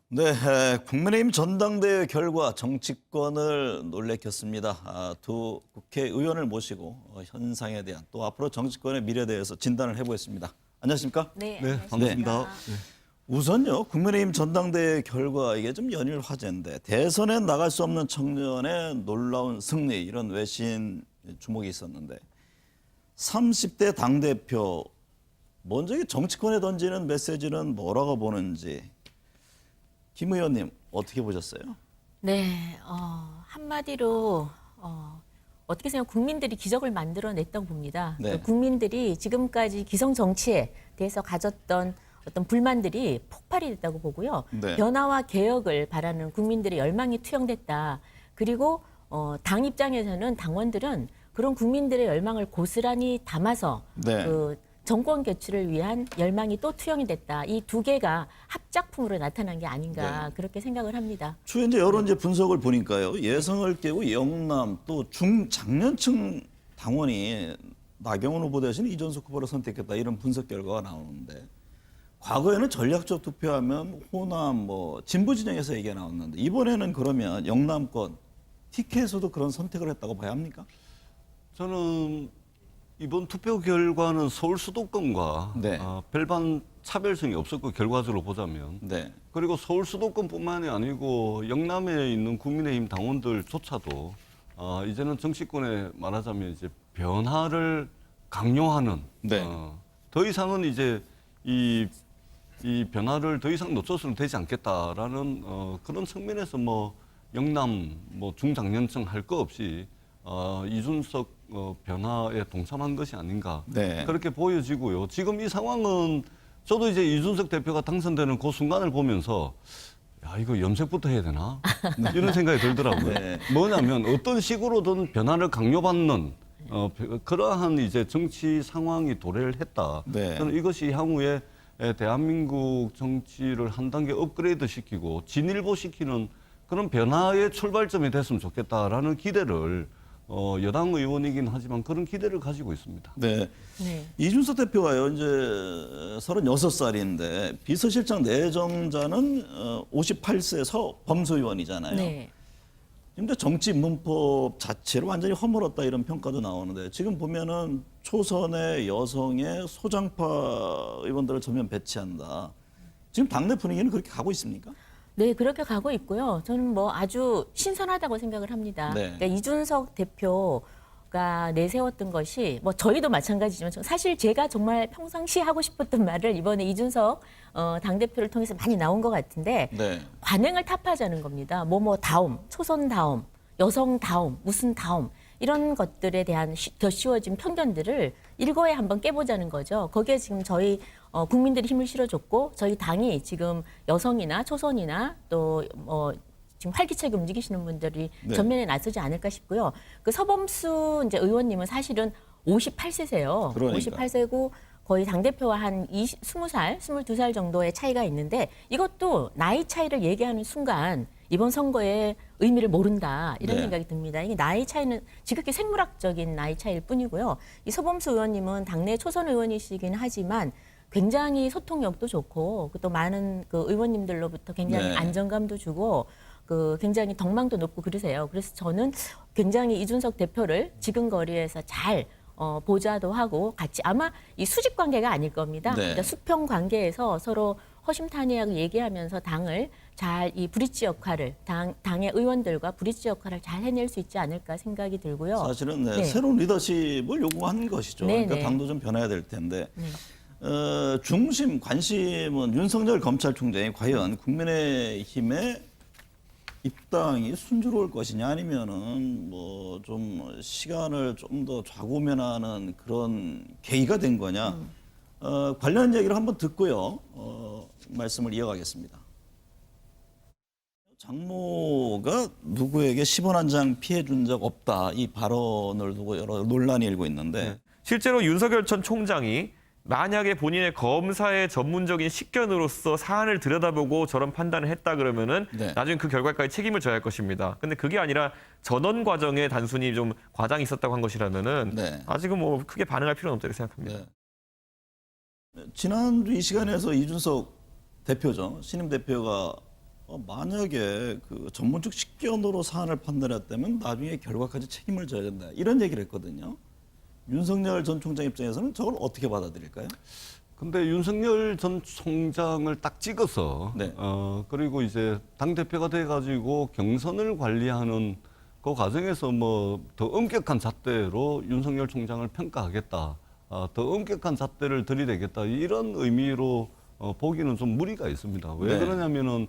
네, 국민의힘 전당대회 결과 정치권을 놀래켰습니다. 두 국회의원을 모시고 현상에 대한 또 앞으로 정치권의 미래에 대해서 진단을 해보겠습니다. 안녕하십니까? 네, 네, 안녕하십니까. 반갑습니다. 네. 우선요, 국민의힘 전당대회 결과 이게 좀 연일 화제인데 대선에 나갈 수 없는 청년의 놀라운 승리 이런 외신 주목이 있었는데 30대 당대표 먼저 이 정치권에 던지는 메시지는 뭐라고 보는지 김 의원님 어떻게 보셨어요? 네, 한마디로 어떻게 생각 국민들이 기적을 만들어냈다고 봅니다. 네. 국민들이 지금까지 기성 정치에 대해서 가졌던 어떤 불만들이 폭발이 됐다고 보고요. 네. 변화와 개혁을 바라는 국민들의 열망이 투영됐다. 그리고 당 입장에서는 당원들은 그런 국민들의 열망을 고스란히 담아서 네. 그 정권 교체를 위한 열망이 또 투영이 됐다. 이 두 개가 합작품으로 나타난 게 아닌가 네. 그렇게 생각을 합니다. 추후 이제 여러 이제 분석을 보니까요. 예성을 깨고 영남 또 중장년층 당원이 나경원 후보 대신 이준석 후보를 선택했다 이런 분석 결과가 나오는데 과거에는 전략적 투표하면 호남 뭐 진보 진영에서 얘기가 나왔는데 이번에는 그러면 영남권 TK에서도 그런 선택을 했다고 봐야 합니까? 저는 이번 투표 결과는 서울 수도권과 네. 별반 차별성이 없었고 결과적으로 보자면 네. 그리고 서울 수도권뿐만이 아니고 영남에 있는 국민의힘 당원들조차도 이제는 정치권에 말하자면 이제 변화를 강요하는 네. 더 이상은 이제 이 변화를 더 이상 놓쳐서는 되지 않겠다라는 그런 측면에서 뭐 영남 뭐 중장년층 할 거 없이 이준석 변화에 동참한 것이 아닌가 네. 그렇게 보여지고요. 지금 이 상황은 저도 이제 이준석 대표가 당선되는 그 순간을 보면서 야 이거 염색부터 해야 되나 이런 생각이 들더라고요. 네. 뭐냐면 어떤 식으로든 변화를 강요받는 그러한 이제 정치 상황이 도래를 했다. 네. 저는 이것이 향후에 대한민국 정치를 한 단계 업그레이드 시키고 진일보시키는 그런 변화의 출발점이 됐으면 좋겠다라는 기대를 여당 의원이긴 하지만 그런 기대를 가지고 있습니다. 네. 네. 이준석 대표가요, 이제 36살인데 비서실장 내정자는 58세 범소의원이잖아요. 네. 근데 정치 문법 자체를 완전히 허물었다 이런 평가도 나오는데 지금 보면은 초선의 여성의 소장파 의원들을 전면 배치한다. 지금 당내 분위기는 그렇게 가고 있습니까? 네, 그렇게 가고 있고요. 저는 뭐 아주 신선하다고 생각을 합니다. 네. 그러니까 이준석 대표가 내세웠던 것이 뭐 저희도 마찬가지지만 사실 제가 정말 평상시 하고 싶었던 말을 이번에 이준석 당대표를 통해서 많이 나온 것 같은데 네. 관행을 타파하자는 겁니다. 뭐뭐 다움, 초선 다움, 여성 다움, 무슨 다움 이런 것들에 대한 덧씌워진 편견들을 일거에 한번 깨보자는 거죠. 거기에 지금 저희 국민들이 힘을 실어줬고 저희 당이 지금 여성이나 초선이나 또 지금 활기차게 움직이시는 분들이 네. 전면에 나서지 않을까 싶고요. 그 서범수 이제 의원님은 사실은 58세세요. 그러니까. 58세고 거의 당대표와 한 20살, 22살 정도의 차이가 있는데 이것도 나이 차이를 얘기하는 순간 이번 선거의 의미를 모른다 이런 네. 생각이 듭니다. 이게 나이 차이는 지극히 생물학적인 나이 차이일 뿐이고요. 이 서범수 의원님은 당내 초선 의원이시긴 하지만 굉장히 소통력도 좋고 또 많은 그 의원님들로부터 굉장히 네. 안정감도 주고 그 굉장히 덕망도 높고 그러세요. 그래서 저는 굉장히 이준석 대표를 지금 거리에서 잘 보좌도 하고 같이 아마 이 수직 관계가 아닐 겁니다. 네. 그러니까 수평 관계에서 서로 허심탄회하게 얘기하면서 당을 잘 이 브릿지 역할을 당의 의원들과 브릿지 역할을 잘 해낼 수 있지 않을까 생각이 들고요. 사실은 네, 네. 새로운 리더십을 요구한 것이죠. 네, 그러니까 네. 당도 좀 변해야 될 텐데 네. 중심 관심은 윤석열 검찰총장이 과연 국민의힘의 입당이 순조로울 것이냐 아니면은 뭐 좀 시간을 좀 더 좌고면하는 그런 계기가 된 거냐 관련 얘기를 한번 듣고요 말씀을 이어가겠습니다. 장모가 누구에게 10원 한 장 피해 준 적 없다 이 발언을 두고 여러 논란이 일고 있는데 실제로 윤석열 전 총장이 만약에 본인의 검사의 전문적인 식견으로서 사안을 들여다보고 저런 판단을 했다 그러면은 네. 나중에 그 결과까지 책임을 져야 할 것입니다. 근데 그게 아니라 전원 과정에 단순히 좀 과장이 있었다고 한 것이라면은 네. 아직은 뭐 크게 반응할 필요는 없다고 생각합니다. 지난주 이 시간에서 이준석 대표죠. 신임 대표가 만약에 그 전문직 식견으로 사안을 판단했다면 나중에 결과까지 책임을 져야 된다. 이런 얘기를 했거든요. 윤석열 전 총장 입장에서는 저걸 어떻게 받아들일까요? 근데 윤석열 전 총장을 딱 찍어서 네. 그리고 이제 당 대표가 돼가지고 경선을 관리하는 그 과정에서 뭐 더 엄격한 잣대로 윤석열 총장을 평가하겠다, 더 엄격한 잣대를 들이대겠다 이런 의미로 보기는 좀 무리가 있습니다. 왜 네. 그러냐면은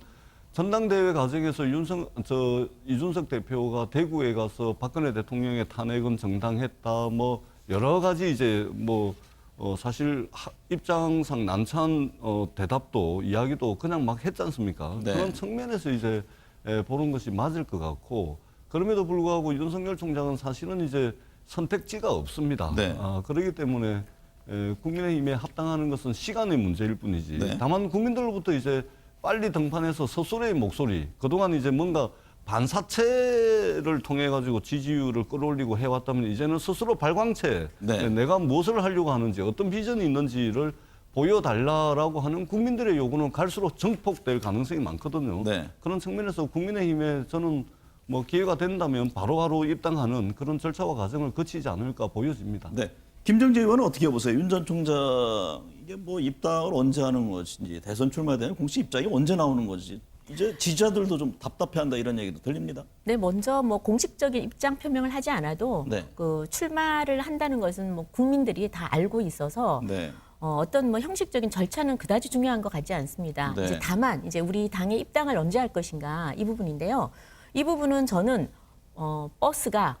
전당대회 과정에서 이준석 대표가 대구에 가서 박근혜 대통령의 탄핵은 정당했다, 뭐 여러 가지 이제 뭐 사실 입장상 난처한 대답도 이야기도 그냥 막 했지 않습니까? 네. 그런 측면에서 이제 보는 것이 맞을 것 같고, 그럼에도 불구하고 윤석열 총장은 사실은 이제 선택지가 없습니다. 네. 그렇기 때문에 국민의힘에 합당하는 것은 시간의 문제일 뿐이지. 네. 다만 국민들로부터 이제 빨리 등판해서 스스로의 목소리, 그동안 이제 뭔가 반사체를 통해 가지고 지지율을 끌어올리고 해왔다면 이제는 스스로 발광체, 네. 내가 무엇을 하려고 하는지, 어떤 비전이 있는지를 보여달라라고 하는 국민들의 요구는 갈수록 증폭될 가능성이 많거든요. 네. 그런 측면에서 국민의힘에 저는 뭐 기회가 된다면 바로바로 입당하는 그런 절차와 과정을 거치지 않을까 보여집니다. 네. 김정재 의원은 어떻게 보세요? 윤 전 총장 이게 뭐 입당을 언제 하는 것인지, 대선 출마에 대한 공식 입장이 언제 나오는 것인지, 이제 지지자들도 좀 답답해한다 이런 얘기도 들립니다. 네, 먼저 뭐 공식적인 입장 표명을 하지 않아도 네. 그 출마를 한다는 것은 뭐 국민들이 다 알고 있어서 네. 어떤 뭐 형식적인 절차는 그다지 중요한 것 같지 않습니다. 네. 이제 다만 이제 우리 당에 입당을 언제 할 것인가 이 부분인데요. 이 부분은 저는 버스가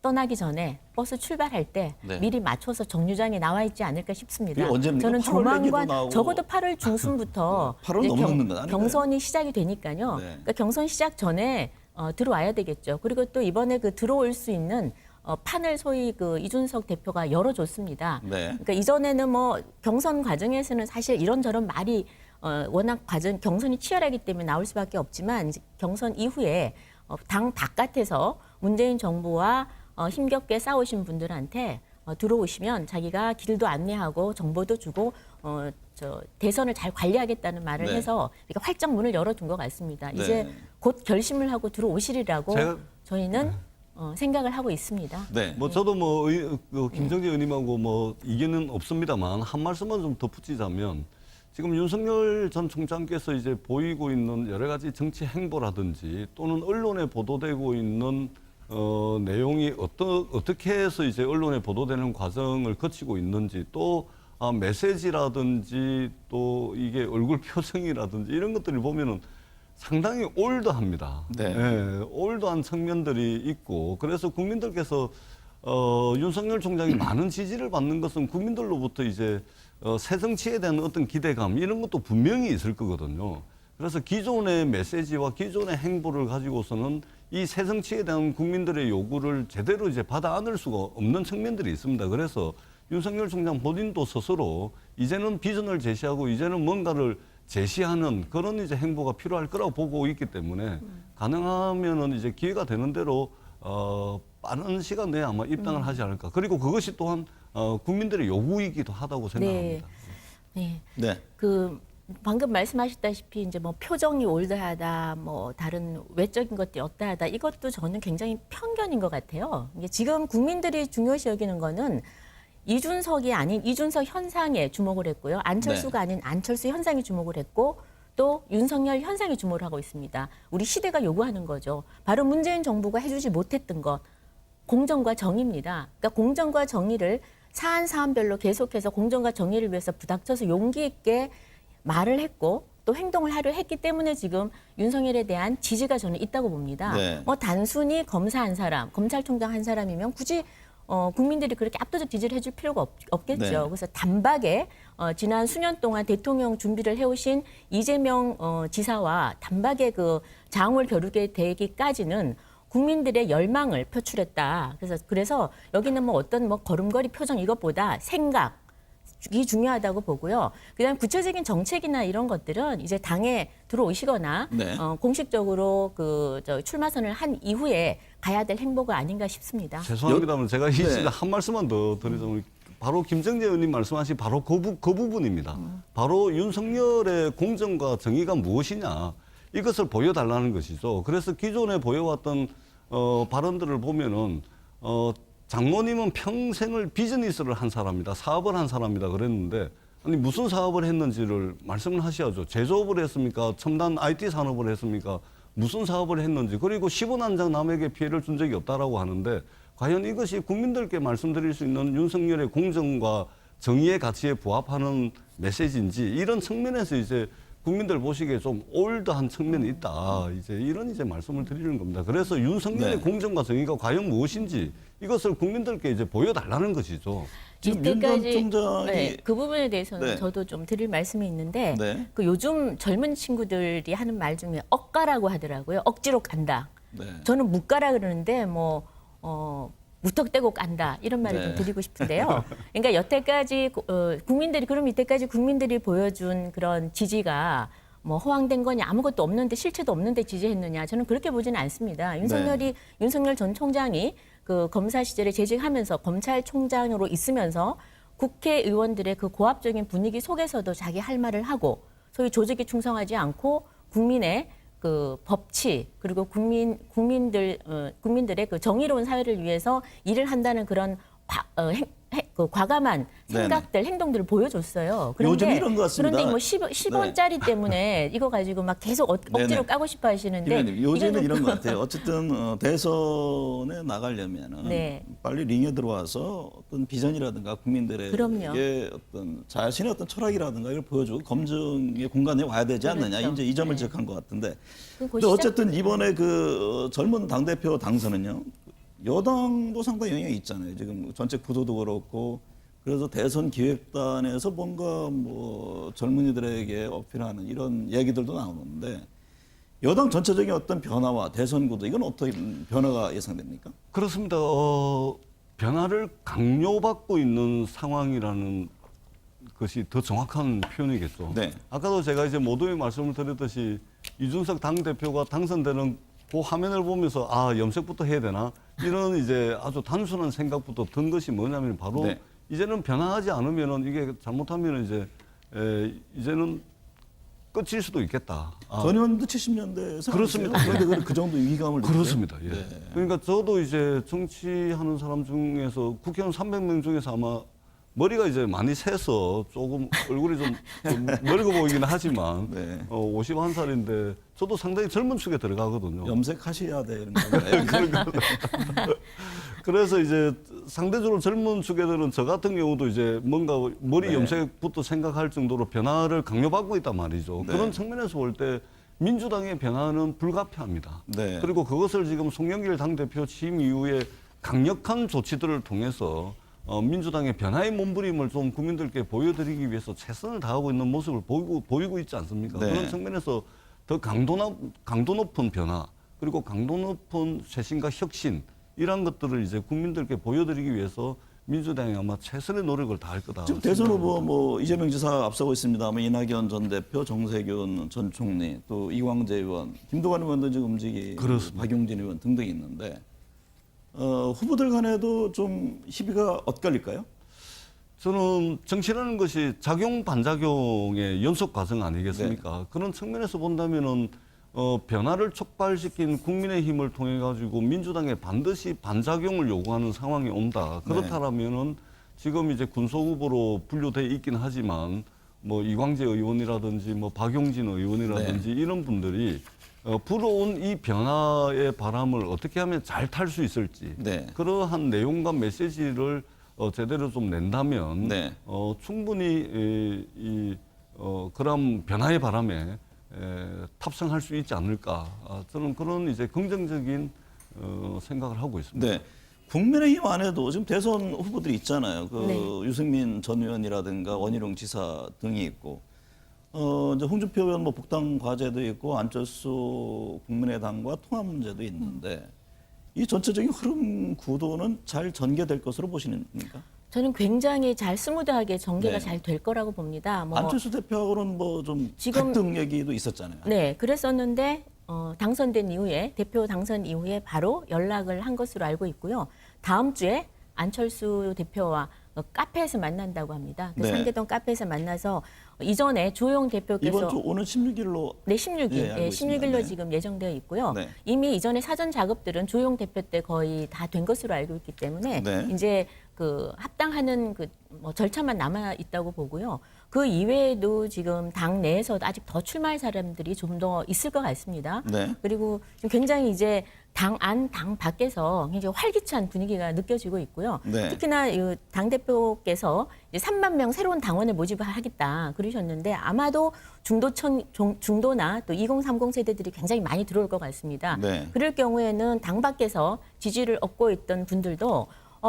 떠나기 전에 버스 출발할 때 네. 미리 맞춰서 정류장에 나와 있지 않을까 싶습니다. 그게 언제입니까? 저는 8월 얘기도 조만간 나오고. 적어도 8월 중순부터 8월 이제 넘는 건 아닌가요? 경선이 시작이 되니까요. 네. 그러니까 경선 시작 전에 들어와야 되겠죠. 그리고 또 이번에 그 들어올 수 있는 판을 소위 그 이준석 대표가 열어줬습니다. 네. 그러니까 이전에는 뭐 경선 과정에서는 사실 이런저런 말이 워낙 경선이 치열하기 때문에 나올 수밖에 없지만 이제 경선 이후에 당 바깥에서 문재인 정부와 힘겹게 싸우신 분들한테 들어오시면 자기가 길도 안내하고 정보도 주고 대선을 잘 관리하겠다는 말을 네. 해서 이렇게 활짝 문을 열어둔 것 같습니다. 네. 이제 곧 결심을 하고 들어오시리라고 제가- 저희는 생각을 하고 있습니다. 네. 뭐 저도 뭐 김정재 의원님하고 뭐 이견은 없습니다만 한 말씀만 좀 덧붙이자면, 지금 윤석열 전 총장께서 이제 보이고 있는 여러 가지 정치 행보라든지 또는 언론에 보도되고 있는 내용이 어떻게 해서 이제 언론에 보도되는 과정을 거치고 있는지, 또 메시지라든지 또 이게 얼굴 표정이라든지 이런 것들을 보면은 상당히 올드합니다. 네. 올드한 측면들이 있고, 그래서 국민들께서 윤석열 총장이 많은 지지를 받는 것은 국민들로부터 이제 새 정치에 대한 어떤 기대감 이런 것도 분명히 있을 거거든요. 그래서 기존의 메시지와 기존의 행보를 가지고서는 이 새 정치에 대한 국민들의 요구를 제대로 이제 받아 안을 수가 없는 측면들이 있습니다. 그래서 윤석열 총장 본인도 스스로 이제는 비전을 제시하고 이제는 뭔가를 제시하는 그런 이제 행보가 필요할 거라고 보고 있기 때문에 가능하면은 이제 기회가 되는 대로 빠른 시간 내에 아마 입당을 하지 않을까. 그리고 그것이 또한 국민들의 요구이기도 하다고 생각합니다. 네. 네. 그 방금 말씀하셨다시피 이제 뭐 표정이 올드하다, 뭐 다른 외적인 것들이 어떠하다, 이것도 저는 굉장히 편견인 것 같아요. 이게 지금 국민들이 중요시 여기는 거는 이준석이 아닌 이준석 현상에 주목을 했고요. 안철수가 아닌 안철수 현상에 주목을 했고, 또 윤석열 현상에 주목을 하고 있습니다. 우리 시대가 요구하는 거죠. 바로 문재인 정부가 해주지 못했던 것, 공정과 정의입니다. 그러니까 공정과 정의를 사안별로 계속해서 공정과 정의를 위해서 부닥쳐서 용기 있게 말을 했고 또 행동을 하려 했기 때문에 지금 윤석열에 대한 지지가 저는 있다고 봅니다. 네. 뭐 단순히 검사 한 사람, 검찰총장 한 사람이면 굳이 국민들이 그렇게 압도적 지지를 해줄 필요가 없겠죠. 네. 그래서 단박에 지난 수년 동안 대통령 준비를 해오신 이재명 지사와 단박에 그 장을 겨루게 되기까지는 국민들의 열망을 표출했다. 그래서 여기는 뭐 어떤 뭐 걸음걸이 표정 이것보다 생각이 중요하다고 보고요. 그다음 구체적인 정책이나 이런 것들은 이제 당에 들어오시거나 네. 공식적으로 출마선을 한 이후에 가야 될 행보가 아닌가 싶습니다. 죄송합니다만 제가 이 네. 시간 한 말씀만 더 드리자면, 바로 김정재 의원님 말씀하신 바로 그 부분입니다. 바로 윤석열의 공정과 정의가 무엇이냐. 이것을 보여달라는 것이죠. 그래서 기존에 보여왔던 발언들을 보면은 장모님은 평생을 비즈니스를 한 사람이다, 사업을 한 사람이다 그랬는데 아니 무슨 사업을 했는지를 말씀을 하셔야죠. 제조업을 했습니까? 첨단 IT 산업을 했습니까? 무슨 사업을 했는지, 그리고 10원 한 장 남에게 피해를 준 적이 없다라고 하는데 과연 이것이 국민들께 말씀드릴 수 있는 윤석열의 공정과 정의의 가치에 부합하는 메시지인지, 이런 측면에서 이제 국민들 보시기에 좀 올드한 측면이 있다. 이제 이런 이제 말씀을 드리는 겁니다. 그래서 윤석열의 네. 공정과 정의가 과연 무엇인지 이것을 국민들께 이제 보여달라는 것이죠. 지금 윤 전 이때까지 총장이 네, 그 부분에 대해서는 네. 저도 좀 드릴 말씀이 있는데 네. 그 요즘 젊은 친구들이 하는 말 중에 억가라고 하더라고요. 억지로 간다. 네. 저는 묵가라 그러는데 무턱대고 깐다 이런 말을 네. 좀 드리고 싶은데요. 그러니까 여태까지 국민들이 그럼 이때까지 국민들이 보여준 그런 지지가 뭐 허황된 거냐, 아무것도 없는데 실체도 없는데 지지했느냐, 저는 그렇게 보지는 않습니다. 윤석열 전 총장이 그 검사 시절에 재직하면서 검찰총장으로 있으면서 국회의원들의 그 고압적인 분위기 속에서도 자기 할 말을 하고 소위 조직에 충성하지 않고 국민의 그 법치 그리고 국민들의 그 정의로운 사회를 위해서 일을 한다는 그런 그 과감한 생각들, 행동들을 보여줬어요. 요즘 이런 것 같습니다. 그런데 뭐 10원짜리 때문에 이거 가지고 막 계속 억지로 네네. 까고 싶어 하시는데 김 요즘은 이거는 이런 것 같아요. 어쨌든 대선에 나가려면은 네. 빨리 링에 들어와서 어떤 비전이라든가 국민들에게 그럼요. 어떤 자신의 어떤 철학이라든가 이걸 보여주고 검증의 공간에 와야 되지 않느냐. 그렇죠. 이제 이 점을 네. 지적한 것 같은데. 그 근데 어쨌든 이번에 그 젊은 당대표 당선은요. 여당도 상당히 영향이 있잖아요. 지금 전체 구도도 그렇고. 그래서 대선 기획단에서 뭔가 뭐 젊은이들에게 어필하는 이런 얘기들도 나오는데 여당 전체적인 어떤 변화와 대선 구도 이건 어떻게 변화가 예상됩니까? 그렇습니다. 변화를 강요받고 있는 상황이라는 것이 더 정확한 표현이겠죠. 네. 아까도 제가 이제 모두의 말씀을 드렸듯이 이준석 당대표가 당선되는 그 화면을 보면서 염색부터 해야 되나? 이런 이제 아주 단순한 생각부터 든 것이 뭐냐면 바로 네. 이제는 변화하지 않으면은 이게 잘못하면 이제 이제는 끝일 수도 있겠다. 전 의원도 70년대 그렇습니다. 그런데 그 정도 위기감을 느껴요? 그렇습니다. 예. 그러니까 저도 이제 정치하는 사람 중에서 국회의원 300명 중에서 아마 머리가 이제 많이 새서 조금 얼굴이 좀 늙어 보이긴 하지만 네. 51살인데 저도 상당히 젊은 축에 들어가거든요. 염색하셔야 되는 건가요? 그래서 이제 상대적으로 젊은 축애들은 저 같은 경우도 이제 뭔가 머리 네. 염색부터 생각할 정도로 변화를 강요받고 있단 말이죠. 네. 그런 측면에서 볼 때 민주당의 변화는 불가피합니다. 네. 그리고 그것을 지금 송영길 당대표 취임 이후에 강력한 조치들을 통해서 민주당의 변화의 몸부림을 좀 국민들께 보여드리기 위해서 최선을 다하고 있는 모습을 보이고 있지 않습니까? 네. 그런 측면에서 더 강도 높은 변화, 그리고 강도 높은 쇄신과 혁신, 이런 것들을 이제 국민들께 보여드리기 위해서 민주당이 아마 최선의 노력을 다할 거다. 지금 대선 후보 뭐 이재명 지사 앞서고 있습니다만 이낙연 전 대표, 정세균 전 총리, 또 이광재 의원, 김도관 의원도 지금 움직이고 그렇습니다. 박용진 의원 등등이 있는데 후보들 간에도 좀 희비가 엇갈릴까요? 저는 정치라는 것이 작용 반작용의 연속 과정 아니겠습니까? 네. 그런 측면에서 본다면은 변화를 촉발시킨 국민의힘을 통해 가지고 민주당에 반드시 반작용을 요구하는 상황이 온다. 그렇다면은 지금 이제 군소 후보로 분류돼 있긴 하지만 뭐 이광재 의원이라든지 뭐 박용진 의원이라든지 이런 분들이 불어온 이 변화의 바람을 어떻게 하면 잘 탈 수 있을지 네. 그러한 내용과 메시지를 제대로 좀 낸다면 네. 충분히 그런 변화의 바람에 탑승할 수 있지 않을까. 저는 그런 이제 긍정적인 생각을 하고 있습니다. 네. 국민의힘 안에도 지금 대선 후보들이 있잖아요. 그 네. 유승민 전 의원이라든가 원희룡 지사 등이 있고, 이제 홍준표 의원 뭐 복당 과제도 있고 안철수 국민의당과 통합 문제도 있는데 이 전체적인 흐름 구도는 잘 전개될 것으로 보시는입니까? 저는 굉장히 잘 스무드하게 전개가 네. 잘 될 거라고 봅니다. 안철수 대표하고는 뭐 좀 지금- 갈등 얘기도 있었잖아요. 네, 그랬었는데 당선된 이후에 대표 당선 이후에 바로 연락을 한 것으로 알고 있고요. 다음 주에 안철수 대표와 카페에서 만난다고 합니다. 그 네. 상계동 카페에서 만나서 이전에 주호영 대표께서 이번 주 오는 16일로 네, 16일. 예, 알고 16일로 있습니다. 네. 지금 예정되어 있고요. 네. 이미 이전에 사전 작업들은 조용 대표 때 거의 다 된 것으로 알고 있기 때문에 네. 이제 그 합당하는 그 뭐 절차만 남아 있다고 보고요. 그 이외에도 지금 당 내에서도 아직 더 출마할 사람들이 좀 더 있을 것 같습니다. 네. 그리고 지금 굉장히 이제 당 안, 당 밖에서 굉장히 활기찬 분위기가 느껴지고 있고요. 네. 특히나 당 대표께서 3만 명 새로운 당원을 모집하겠다 그러셨는데 아마도 중도나 또 2030 세대들이 굉장히 많이 들어올 것 같습니다. 네. 그럴 경우에는 당 밖에서 지지를 얻고 있던 분들도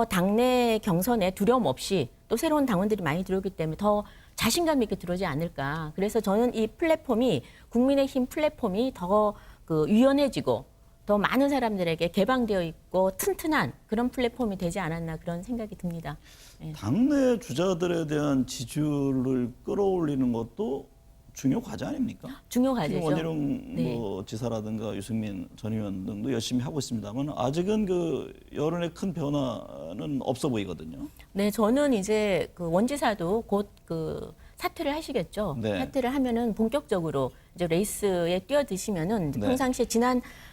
당내 경선에 두려움 없이 또 새로운 당원들이 많이 들어오기 때문에 더 자신감 있게 들어오지 않을까. 그래서 저는 이 플랫폼이 국민의힘 플랫폼이 더 그 유연해지고 더 많은 사람들에게 개방되어 있고 튼튼한 그런 플랫폼이 되지 않았나 그런 생각이 듭니다. 예. 당내 주자들에 대한 지지율을 끌어올리는 것도 중요 과제 아닙니까? 중요 지금 과제죠. 원희룡 네. 뭐 지사라든가 유승민 전 의원 등도 열심히 하고 있습니다만 아직은 그 여론의 큰 변화는 없어 보이거든요. 네, 저는 이제 그 원지사도 곧 그 사퇴를 하시겠죠. 네. 사퇴를 하면은 본격적으로 이제 레이스에 뛰어드시면은 네. 평상시에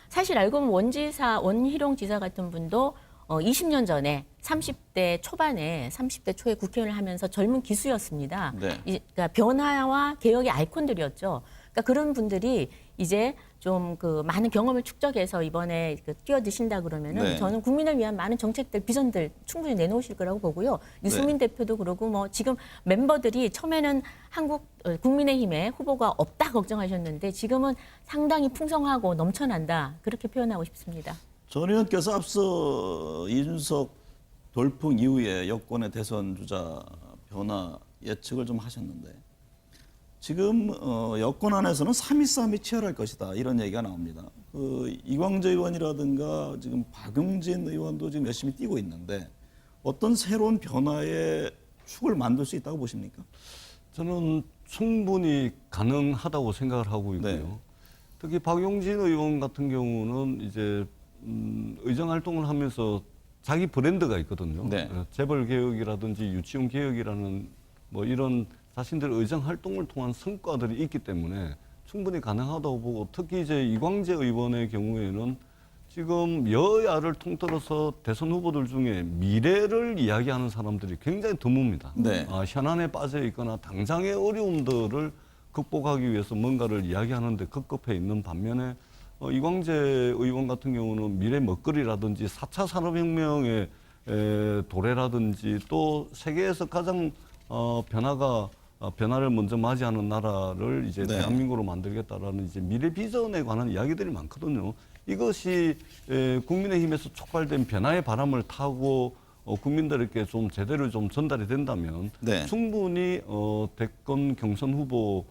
사실 알고 보면 원희룡 지사 같은 분도 20년 전에 30대 초반에 30대 초에 국회의원을 하면서 젊은 기수였습니다. 네. 그러니까 변화와 개혁의 아이콘들이었죠. 그러니까 그런 분들이 이제 좀 그 많은 경험을 축적해서 이번에 그 뛰어드신다 그러면은 네. 저는 국민을 위한 많은 정책들, 비전들 충분히 내놓으실 거라고 보고요. 유승민 대표도 그러고 뭐 지금 멤버들이 처음에는 국민의힘에 후보가 없다 걱정하셨는데 지금은 상당히 풍성하고 넘쳐난다 그렇게 표현하고 싶습니다. 전 의원께서 앞서 이준석 돌풍 이후에 여권의 대선 주자 변화 예측을 좀 하셨는데 지금 여권 안에서는 3위 싸움이 치열할 것이다 이런 얘기가 나옵니다. 그 이광재 의원이라든가 지금 박용진 의원도 지금 열심히 뛰고 있는데 어떤 새로운 변화의 축을 만들 수 있다고 보십니까? 저는 충분히 가능하다고 생각을 하고 있고요. 네. 특히 박용진 의원 같은 경우는 이제 의정 활동을 하면서 자기 브랜드가 있거든요. 네. 재벌 개혁이라든지 유치원 개혁이라는 뭐 이런 자신들의 의정 활동을 통한 성과들이 있기 때문에 충분히 가능하다고 보고 특히 이제 이광재 의원의 경우에는 지금 여야를 통틀어서 대선 후보들 중에 미래를 이야기하는 사람들이 굉장히 드뭅니다. 네. 현안에 빠져 있거나 당장의 어려움들을 극복하기 위해서 뭔가를 이야기하는데 급급해 있는 반면에 이광재 의원 같은 경우는 미래 먹거리라든지 4차 산업혁명의 도래라든지 또 세계에서 가장 변화를 먼저 맞이하는 나라를 이제 네. 대한민국으로 만들겠다라는 이제 미래 비전에 관한 이야기들이 많거든요. 이것이 국민의힘에서 촉발된 변화의 바람을 타고 국민들에게 좀 제대로 좀 전달이 된다면 네. 충분히 대권 경선 후보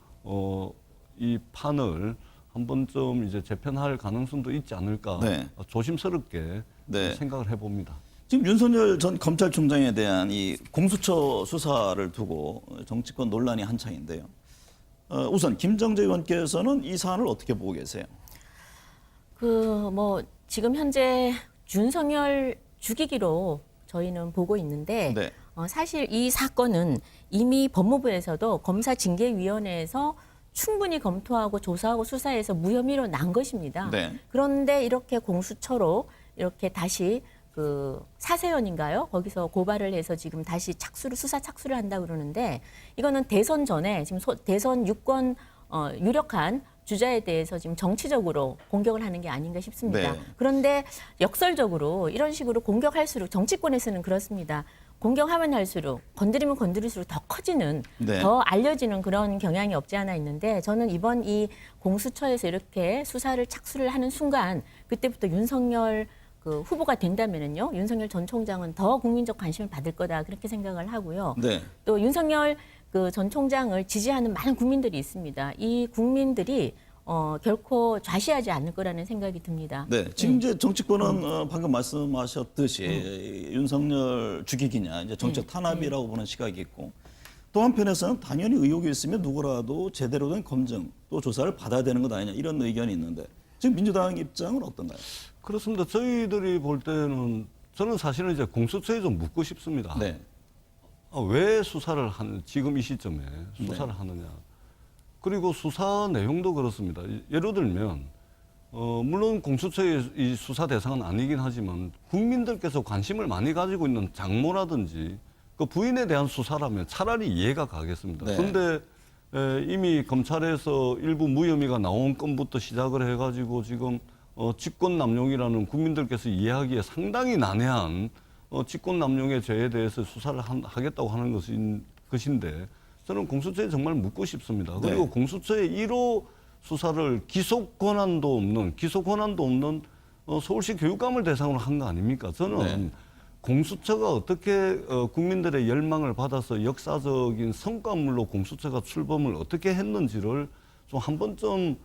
이 판을 한 번쯤 이제 재편할 가능성도 있지 않을까 네. 조심스럽게 네. 생각을 해봅니다. 지금 윤석열 전 검찰총장에 대한 이 공수처 수사를 두고 정치권 논란이 한창인데요. 우선 김정재 의원께서는 이 사안을 어떻게 보고 계세요? 지금 현재 윤석열 죽이기로 저희는 보고 있는데 네. 사실 이 사건은 이미 법무부에서도 검사징계위원회에서 충분히 검토하고 조사하고 수사해서 무혐의로 난 것입니다. 네. 그런데 이렇게 공수처로 이렇게 다시 그 사세연인가요? 거기서 고발을 해서 지금 다시 수사 착수를 한다 그러는데 이거는 대선 전에 지금 대선 유권 유력한 주자에 대해서 지금 정치적으로 공격을 하는 게 아닌가 싶습니다. 네. 그런데 역설적으로 이런 식으로 공격할수록 정치권에서는 그렇습니다. 공격하면 할수록 건드리면 건드릴수록 더 커지는 네. 더 알려지는 그런 경향이 없지 않아 있는데 저는 이번 이 공수처에서 이렇게 수사를 착수를 하는 순간 그때부터 윤석열 그 후보가 된다면은요 윤석열 전 총장은 더 국민적 관심을 받을 거다 그렇게 생각을 하고요. 네. 또 윤석열 그 전 총장을 지지하는 많은 국민들이 있습니다. 이 국민들이 결코 좌시하지 않을 거라는 생각이 듭니다. 네. 지금 이제 정치권은 방금 말씀하셨듯이 윤석열 죽이기냐 이제 정책 탄압이라고 보는 시각이 있고 또 한편에서는 당연히 의혹이 있으면 누구라도 제대로 된 검증 또 조사를 받아야 되는 것 아니냐 이런 의견이 있는데 지금 민주당 입장은 어떤가요? 그렇습니다. 저희들이 볼 때는 저는 사실은 이제 공수처에 좀 묻고 싶습니다. 네. 왜 수사를 지금 이 시점에 수사를 하느냐. 그리고 수사 내용도 그렇습니다. 예를 들면 물론 공수처의 이 수사 대상은 아니긴 하지만 국민들께서 관심을 많이 가지고 있는 장모라든지 그 부인에 대한 수사라면 차라리 이해가 가겠습니다. 네. 그런데 이미 검찰에서 일부 무혐의가 나온 건부터 시작을 해가지고 지금 직권남용이라는 국민들께서 이해하기에 상당히 난해한 직권남용의 죄에 대해서 수사를 하겠다고 하는 것인데 저는 공수처에 정말 묻고 싶습니다. 그리고 네. 공수처의 1호 수사를 기소 권한도 없는 서울시 교육감을 대상으로 한 거 아닙니까? 저는 네. 공수처가 어떻게 국민들의 열망을 받아서 역사적인 성과물로 공수처가 출범을 어떻게 했는지를 좀 한 번쯤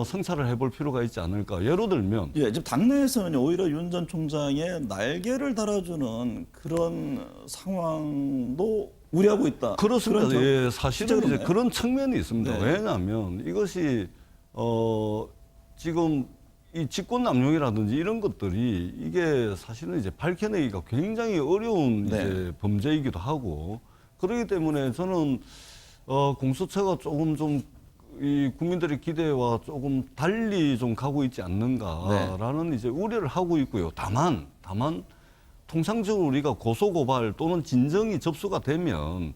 성찰을 해볼 필요가 있지 않을까. 예를 들면 예, 지금 당내에서는 오히려 윤 전 총장의 날개를 달아주는 그런 상황도 우려하고 있다. 그렇습니다. 그런 예, 사실은 이제 그런가요? 그런 측면이 있습니다. 네. 왜냐하면 이것이 지금 이 직권남용이라든지 이런 것들이 이게 사실은 이제 밝혀내기가 굉장히 어려운 네. 이제 범죄이기도 하고 그렇기 때문에 저는 공수처가 조금 좀 이 국민들의 기대와 조금 달리 좀 가고 있지 않는가라는 이제 우려를 하고 있고요. 다만 통상적으로 우리가 고소고발 또는 진정이 접수가 되면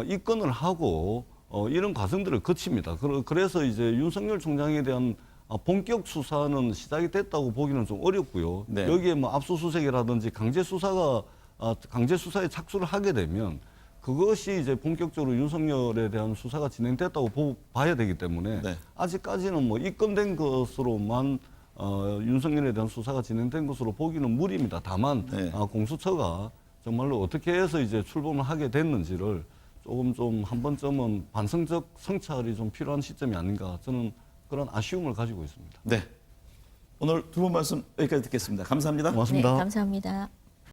입건을 하고 이런 과정들을 거칩니다. 그래서 이제 윤석열 총장에 대한 본격 수사는 시작이 됐다고 보기는 좀 어렵고요. 네. 여기에 뭐 압수수색이라든지 강제 수사에 착수를 하게 되면 그것이 이제 본격적으로 윤석열에 대한 수사가 진행됐다고 봐야 되기 때문에 네. 아직까지는 뭐 입건된 것으로만 윤석열에 대한 수사가 진행된 것으로 보기는 무리입니다. 다만 네. 공수처가 정말로 어떻게 해서 이제 출범을 하게 됐는지를 조금 좀 한 번쯤은 반성적 성찰이 좀 필요한 시점이 아닌가 저는 그런 아쉬움을 가지고 있습니다. 네. 오늘 두 분 말씀 여기까지 듣겠습니다. 감사합니다. 고맙습니다. 네, 감사합니다.